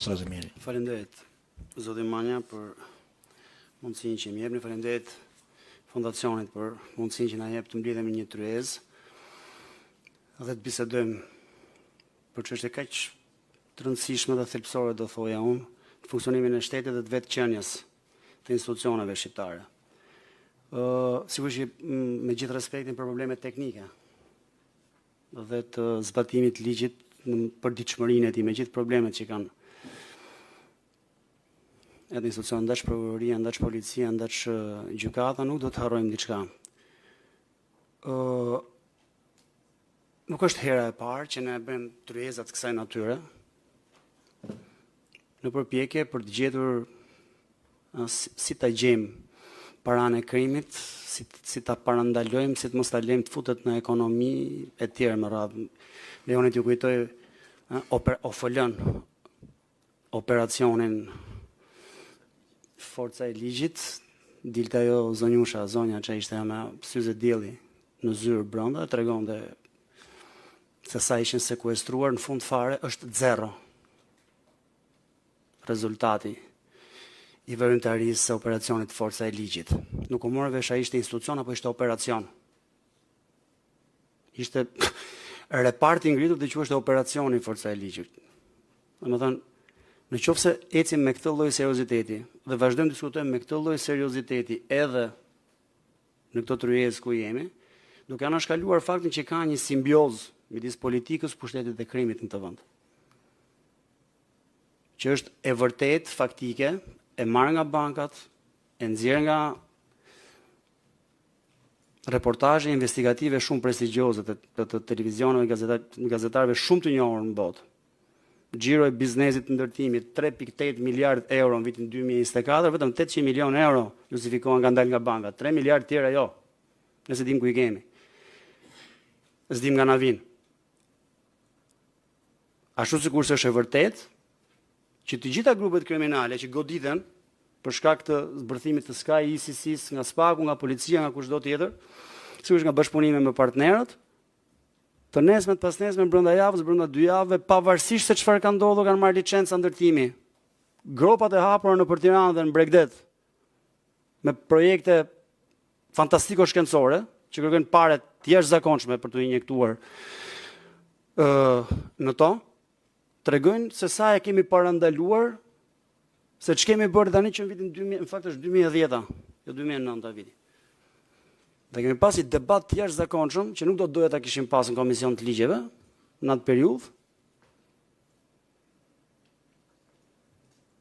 Strazimiri. Faleminderit zoti Manja për mundësinë që më jepni, faleminderit fondacionit për mundësinë që na jep të mbledhemi një tryezë dhe të bisedojmë për çështje kaq të rëndësishme dhe thelbësore, do thoja unë, të funksionimin e shtetit dhe të vetëqenies të institucioneve shqiptare. Sigurisht që me gjithë respektin për problemet teknike dhe të zbatimit ligjit në përditshmërinë e tij, me gjithë problemet që kanë edhe institucion ndaç prokuroria, ndaç policia, ndaç gjykata, nuk do të harrojmë diçka. Nuk është hera e parë që ne bëjmë tryeza të kësaj natyre në përpjekje për të gjetur si ta gjejmë paranë e krimit, si ta parandalojmë, si të mos ta lejmë të futet në ekonomi e tjerë më radhë. Leoni t'ju kujtoj OFL-n, operacionin Forca e Ligjit, dilte ajo zonja që ishte me syze dielli në zyrë brenda, tregonte se sa ishin sekuestruar, në fund fare është 0 rezultati i vërejtarisë së operacionit Forca e Ligjit. Nuk u morë vesh a ishte institucion apo ishte operacion. Ishte reparti ngritur dhe quhej operacioni Forca e Ligjit. Domethënë, në qoftë se ecim me këtë lloj serioziteti dhe vazhdojmë të diskutojmë me këtë lloj serioziteti edhe në këtë tryezë ku jemi, duke anashkaluar faktin që ka një simbiozë midis politikës, pushtetit dhe krimit në të vend. Që është e vërtet faktike, e marrë nga bankat, e nxjerr nga reportazhe investigative shumë prestigjioze të televizioneve, gazetarëve shumë të njohur në botë. Xhiro e biznesit të ndërtimit 3.8 miliard euro në vitin 2024, vetëm 800 milion euro justifikohen nga ndal nga banka, 3 miliard tjera jo. Nëse dim ku i kemi. S'dim nga na vin. Ashtu sikur është e vërtet që të gjitha grupet kriminale që goditen për shkak të zbërthimit të Sky, ISIS, nga Spaku, nga policia, nga kushdo tjetër, sigurisht nga bashkëpunime me partnerët, të nesmet pas nesmet, brenda javës, brenda 2 javëve, pavarësisht se çfarë ka ndodhur, kanë marrë licenca ndërtimi. Gropat e hapura nëpër Tiranë dhe në Bregdet me projekte fantastiko-shkencore, që kërkojnë pare të jashtëzakonshme për të injektuar në to, tregojnë se sa e kemi parandaluar, se ç'kemi bërë tani që në vitin 2000, në fakt është 2010, jo 2009 viti. Dhe kemi pasi debat të jashtëzakonshëm që nuk do doja ta kishim pas në komision të ligjeve në atë periudhë.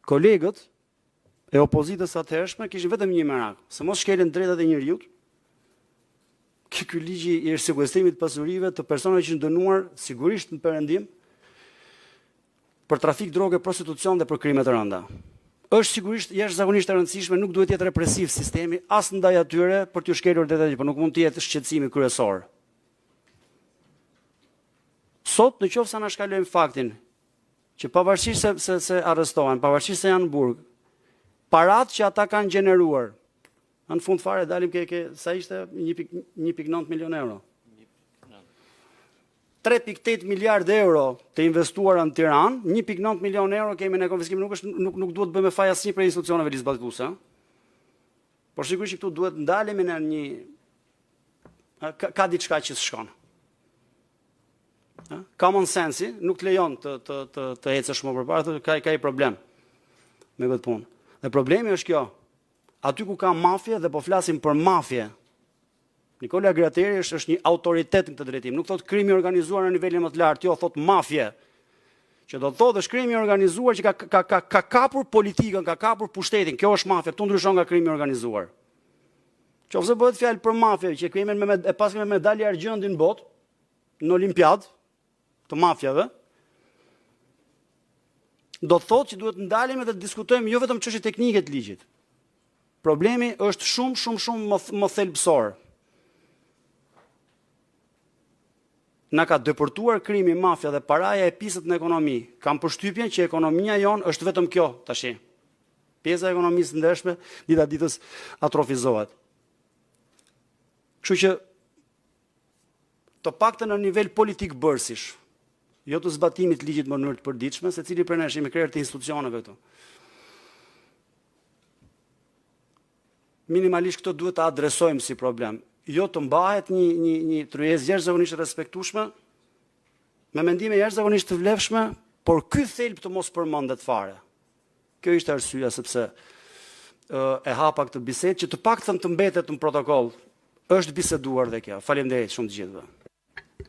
Kolegët e opozitës atëhershme kishin vetëm një merak, se mos shkelin drejtat e njerëzit. Ky ligj i sekuestrimit të pasurive të personave që janë dënuar sigurisht në perëndim për trafik droge, prostitucion dhe për krime të rënda. Është sigurisht jashtëzakonisht e rëndësishme, nuk duhet të jetë represiv sistemi as ndaj atyre për t'u shkelur drejtat, por nuk mund të jetë shqetësimi kryesor. Sot, në qoftë se na shkalojmë faktin që pavarësisht se arrestohen, pavarësisht se janë në burg, paratë që ata kanë gjeneruar, në fund fare dalim sa ishte 1.9 milion euro. 3.8 miliard euro të investuara në Tiranë, 1.9 milion euro kemi në konfiskim, nuk duhet bëjmë faj asnjë për institucioneve lisbatuese. Por sigurisht që këtu duhet ndalemi në një ka diçka që s'shkon. Common sense nuk të lejon të ecësh më përpara, ka i problem me këtë punë. Dhe problemi është kjo. Aty ku ka mafje dhe po flasim për mafje, Nikola Grateri është një autoritet në këtë drejtim. Nuk thot krimi organizuar në nivelin më të lartë, jo thot mafje. Që do të thotë është krimi organizuar që ka kapur politikën, ka kapur pushtetin. Kjo është mafja, këtu ndryshon nga krimi organizuar. Qofse bëhet fjalë për mafje, që kemi pas kemi medalje argjendi në botë, në Olimpiadë të mafjave, do të thotë që duhet ndalemi dhe të diskutojmë jo vetëm çështje teknike të ligjit. Problemi është shumë më thelbësor. Na ka depërtuar krimi, mafja dhe paraja e pisët në ekonomi. Kam përshtypjen që ekonomia jonë është vetëm kjo tash. Pjesa e ekonomisë ndershme dita ditës atrofizohet. Kështu që të paktën në nivel politik bërësish, jo të zbatimit të ligjit në mënyrë të përditshme, secili prej nesh jemi krerë të institucioneve këtu. Minimalisht këto duhet të adresojmë si problem. Jo të mbahet një tryezë jashtëzakonisht respektueshme, me mendime jashtëzakonisht të vlefshme, por ky thelb të mos përmendet fare. Kjo ishte arsyeja sepse e hapa këtë bisedë që të paktën të mbetet në protokoll. Është biseduar dhe kjo. Faleminderit shumë të gjithëve.